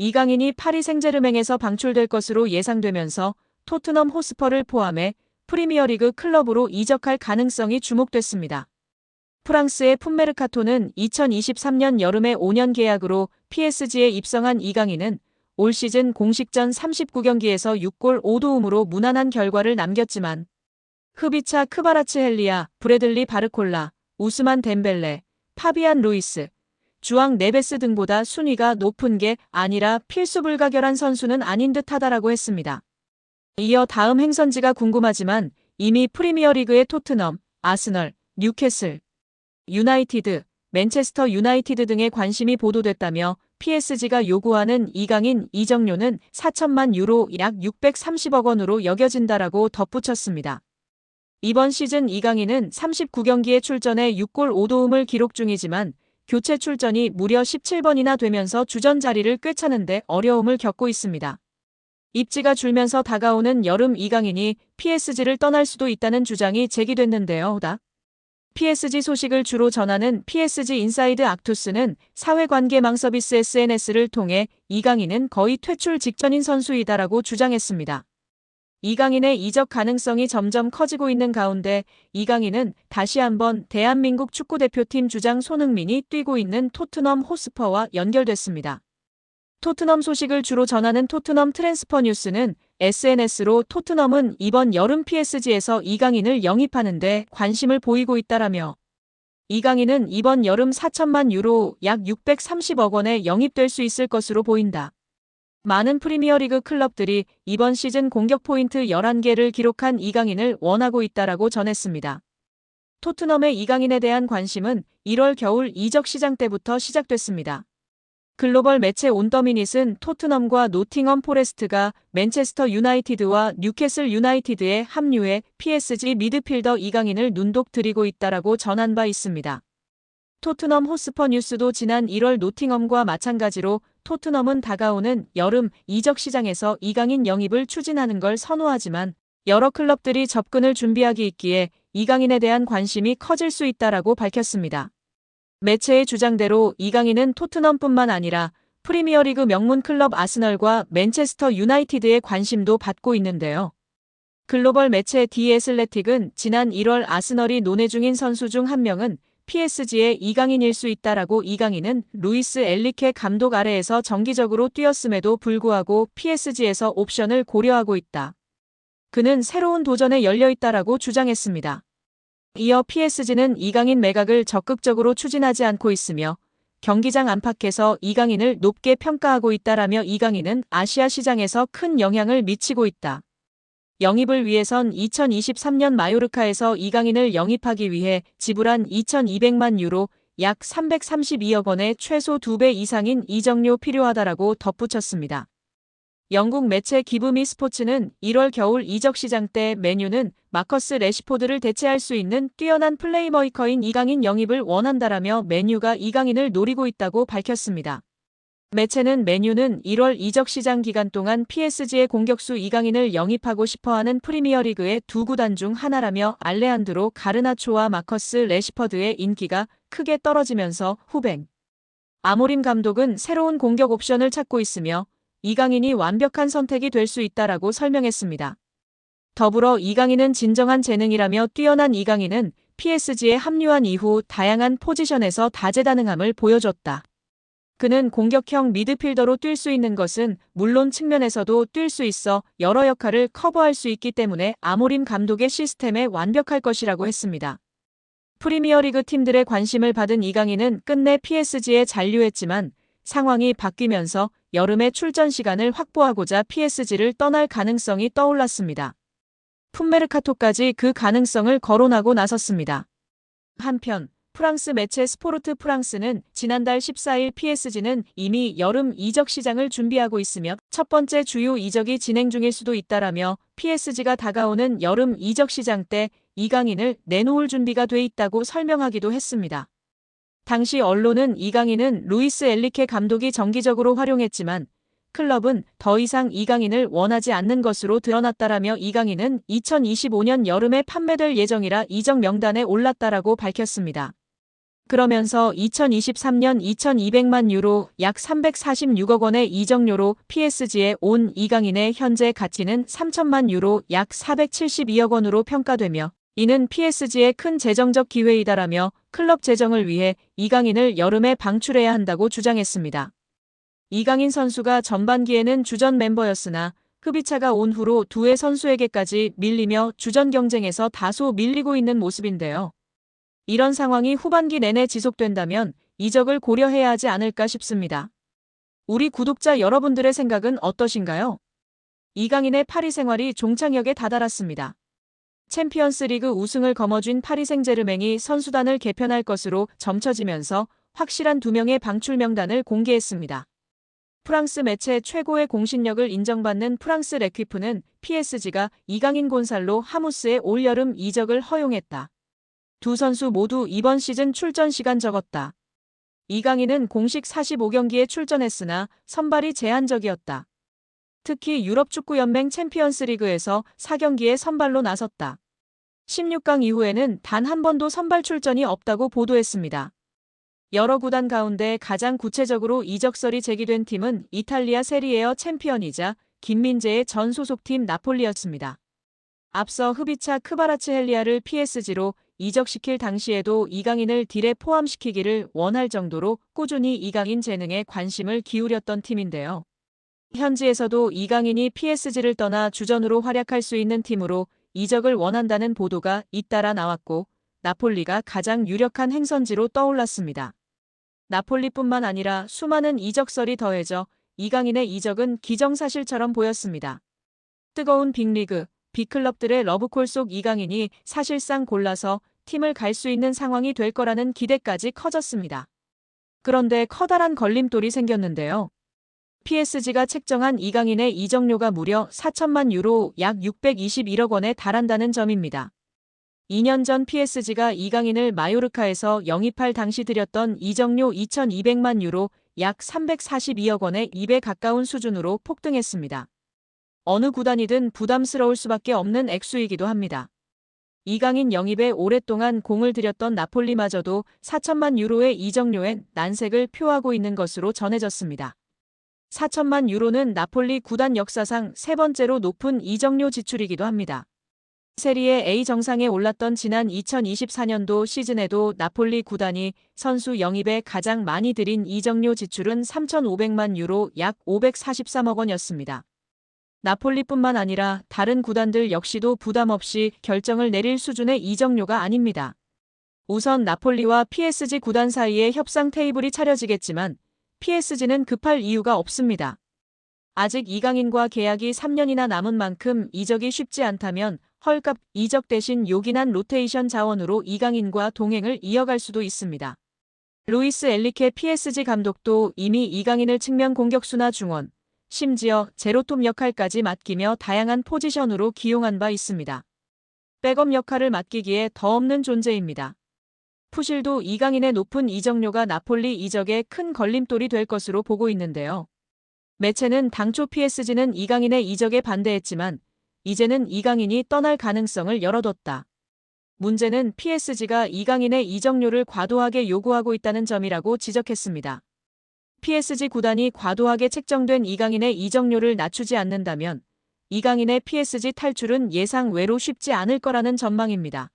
이강인이 파리 생제르맹에서 방출될 것으로 예상되면서 토트넘 호스퍼를 포함해 프리미어리그 클럽으로 이적할 가능성이 주목됐습니다. 프랑스의 풋메르카토는 2023년 여름에 5년 계약으로 PSG에 입성한 이강인은 올 시즌 공식전 39경기에서 6골 5도움으로 무난한 결과를 남겼지만 흐비차 크바라츠헬리아, 브래들리 바르콜라, 우스만 덴벨레, 파비안 루이스, 주앙 네베스 등보다 순위가 높은 게 아니라 필수 불가결한 선수는 아닌 듯하다라고 했습니다. 이어 다음 행선지가 궁금하지만 이미 프리미어리그의 토트넘, 아스널, 뉴캐슬, 유나이티드, 맨체스터 유나이티드 등의 관심이 보도됐다며 PSG가 요구하는 이강인 이적료는 4천만 유로 약 630억 원으로 여겨진다라고 덧붙였습니다. 이번 시즌 이강인은 39경기에 출전해 6골 5도움을 기록 중이지만 교체 출전이 무려 17번이나 되면서 주전 자리를 꿰차는데 어려움을 겪고 있습니다. 입지가 줄면서 다가오는 여름 이강인이 PSG를 떠날 수도 있다는 주장이 제기됐는데요. PSG 소식을 주로 전하는 PSG 인사이드 악투스는 사회관계망 서비스 SNS를 통해 이강인은 거의 퇴출 직전인 선수이다라고 주장했습니다. 이강인의 이적 가능성이 점점 커지고 있는 가운데 이강인은 다시 한번 대한민국 축구대표팀 주장 손흥민이 뛰고 있는 토트넘 호스퍼와 연결됐습니다. 토트넘 소식을 주로 전하는 토트넘 트랜스퍼 뉴스는 SNS로 토트넘은 이번 여름 PSG에서 이강인을 영입하는데 관심을 보이고 있다라며 이강인은 이번 여름 4천만 유로 약 630억 원에 영입될 수 있을 것으로 보인다. 많은 프리미어리그 클럽들이 이번 시즌 공격 포인트 11개를 기록한 이강인을 원하고 있다라고 전했습니다. 토트넘의 이강인에 대한 관심은 1월 겨울 이적 시장 때부터 시작됐습니다. 글로벌 매체 온더미닛은 토트넘과 노팅엄 포레스트가 맨체스터 유나이티드와 뉴캐슬 유나이티드에 합류해 PSG 미드필더 이강인을 눈독 들이고 있다라고 전한 바 있습니다. 토트넘 호스퍼 뉴스도 지난 1월 노팅엄과 마찬가지로 토트넘은 다가오는 여름 이적 시장에서 이강인 영입을 추진하는 걸 선호하지만 여러 클럽들이 접근을 준비하기 있기에 이강인에 대한 관심이 커질 수 있다라고 밝혔습니다. 매체의 주장대로 이강인은 토트넘뿐만 아니라 프리미어리그 명문 클럽 아스널과 맨체스터 유나이티드의 관심도 받고 있는데요. 글로벌 매체 디 애슬레틱은 지난 1월 아스널이 논의 중인 선수 중 한 명은 PSG의 이강인일 수 있다라고 이강인은 루이스 엘리케 감독 아래에서 정기적으로 뛰었음에도 불구하고 PSG에서 옵션을 고려하고 있다. 그는 새로운 도전에 열려 있다라고 주장했습니다. 이어 PSG는 이강인 매각을 적극적으로 추진하지 않고 있으며 경기장 안팎에서 이강인을 높게 평가하고 있다라며 이강인은 아시아 시장에서 큰 영향을 미치고 있다. 영입을 위해선 2023년 마요르카에서 이강인을 영입하기 위해 지불한 2,200만 유로 약 332억 원의 최소 2배 이상인 이적료 필요하다라고 덧붙였습니다. 영국 매체 기브미 스포츠는 1월 겨울 이적 시장 때 맨유는 마커스 레시포드를 대체할 수 있는 뛰어난 플레이메이커인 이강인 영입을 원한다라며 맨유가 이강인을 노리고 있다고 밝혔습니다. 매체는 맨유는 1월 이적 시장 기간 동안 PSG의 공격수 이강인을 영입하고 싶어하는 프리미어리그의 두 구단 중 하나라며 알레한드로 가르나초와 마커스 레시퍼드의 인기가 크게 떨어지면서 후벤 아모림 감독은 새로운 공격 옵션을 찾고 있으며 이강인이 완벽한 선택이 될 수 있다라고 설명했습니다. 더불어 이강인은 진정한 재능이라며 뛰어난 이강인은 PSG에 합류한 이후 다양한 포지션에서 다재다능함을 보여줬다. 그는 공격형 미드필더로 뛸 수 있는 것은 물론 측면에서도 뛸 수 있어 여러 역할을 커버할 수 있기 때문에 아모림 감독의 시스템에 완벽할 것이라고 했습니다. 프리미어리그 팀들의 관심을 받은 이강인은 끝내 PSG에 잔류했지만 상황이 바뀌면서 여름에 출전 시간을 확보하고자 PSG를 떠날 가능성이 떠올랐습니다. 풋메르카토까지 그 가능성을 거론하고 나섰습니다. 한편 프랑스 매체 스포르트 프랑스는 지난달 14일 PSG는 이미 여름 이적 시장을 준비하고 있으며 첫 번째 주요 이적이 진행 중일 수도 있다라며 PSG가 다가오는 여름 이적 시장 때 이강인을 내놓을 준비가 돼 있다고 설명하기도 했습니다. 당시 언론은 이강인은 루이스 엘리케 감독이 정기적으로 활용했지만 클럽은 더 이상 이강인을 원하지 않는 것으로 드러났다라며 이강인은 2025년 여름에 판매될 예정이라 이적 명단에 올랐다라고 밝혔습니다. 그러면서 2023년 2,200만 유로 약 346억 원의 이적료로 PSG에 온 이강인의 현재 가치는 3천만 유로 약 472억 원으로 평가되며 이는 PSG의 큰 재정적 기회이다라며 클럽 재정을 위해 이강인을 여름에 방출해야 한다고 주장했습니다. 이강인 선수가 전반기에는 주전 멤버였으나 흡입차가 온 후로 두 해 선수에게까지 밀리며 주전 경쟁에서 다소 밀리고 있는 모습인데요. 이런 상황이 후반기 내내 지속된다면 이적을 고려해야 하지 않을까 싶습니다. 우리 구독자 여러분들의 생각은 어떠신가요? 이강인의 파리 생활이 종착역에 다다랐습니다. 챔피언스리그 우승을 거머쥔 파리 생제르맹이 선수단을 개편할 것으로 점쳐지면서 확실한 2명의 방출 명단을 공개했습니다. 프랑스 매체 최고의 공신력을 인정받는 프랑스 레퀴프는 PSG가 이강인 곤살로 하무스의 올여름 이적을 허용했다. 두 선수 모두 이번 시즌 출전 시간 적었다. 이강인은 공식 45경기에 출전했으나 선발이 제한적이었다. 특히 유럽축구연맹 챔피언스리그에서 4경기에 선발로 나섰다. 16강 이후에는 단 한 번도 선발 출전이 없다고 보도했습니다. 여러 구단 가운데 가장 구체적으로 이적설이 제기된 팀은 이탈리아 세리에어 챔피언이자 김민재의 전 소속팀 나폴리였습니다. 앞서 흡입차 크바라츠헬리아를 PSG로 이적시킬 당시에도 이강인을 딜에 포함시키기를 원할 정도로 꾸준히 이강인 재능에 관심을 기울였던 팀인데요. 현지에서도 이강인이 PSG를 떠나 주전으로 활약할 수 있는 팀으로 이적을 원한다는 보도가 잇따라 나왔고 나폴리가 가장 유력한 행선지로 떠올랐습니다. 나폴리뿐만 아니라 수많은 이적설이 더해져 이강인의 이적은 기정사실처럼 보였습니다. 뜨거운 빅리그, 빅클럽들의 러브콜 속 이강인이 사실상 골라서 팀을 갈 수 있는 상황이 될 거라는 기대까지 커졌습니다. 그런데 커다란 걸림돌이 생겼는데요. PSG가 책정한 이강인의 이적료가 무려 4천만 유로 약 621억 원에 달한다는 점입니다. 2년 전 PSG가 이강인을 마요르카에서 영입할 당시 들였던 이적료 2,200만 유로 약 342억 원에 2배 가까운 수준으로 폭등했습니다. 어느 구단이든 부담스러울 수밖에 없는 액수이기도 합니다. 이강인 영입에 오랫동안 공을 들였던 나폴리마저도 4천만 유로의 이적료엔 난색을 표하고 있는 것으로 전해졌습니다. 4천만 유로는 나폴리 구단 역사상 세 번째로 높은 이적료 지출이기도 합니다. 세리에 A 정상에 올랐던 지난 2024년도 시즌에도 나폴리 구단이 선수 영입에 가장 많이 들인 이적료 지출은 3,500만 유로 약 543억 원이었습니다. 나폴리뿐만 아니라 다른 구단들 역시도 부담 없이 결정을 내릴 수준의 이적료가 아닙니다. 우선 나폴리와 PSG 구단 사이에 협상 테이블이 차려지겠지만 PSG는 급할 이유가 없습니다. 아직 이강인과 계약이 3년이나 남은 만큼 이적이 쉽지 않다면 헐값 이적 대신 요긴한 로테이션 자원으로 이강인과 동행을 이어갈 수도 있습니다. 루이스 엘리케 PSG 감독도 이미 이강인을 측면 공격수나 중원, 심지어 제로톱 역할까지 맡기며 다양한 포지션으로 기용한 바 있습니다. 백업 역할을 맡기기에 더 없는 존재입니다. 푸실도 이강인의 높은 이적료가 나폴리 이적에 큰 걸림돌이 될 것으로 보고 있는데요. 매체는 당초 PSG는 이강인의 이적에 반대했지만 이제는 이강인이 떠날 가능성을 열어뒀다. 문제는 PSG가 이강인의 이적료를 과도하게 요구하고 있다는 점이라고 지적했습니다. PSG 구단이 과도하게 책정된 이강인의 이적료를 낮추지 않는다면 이강인의 PSG 탈출은 예상 외로 쉽지 않을 거라는 전망입니다.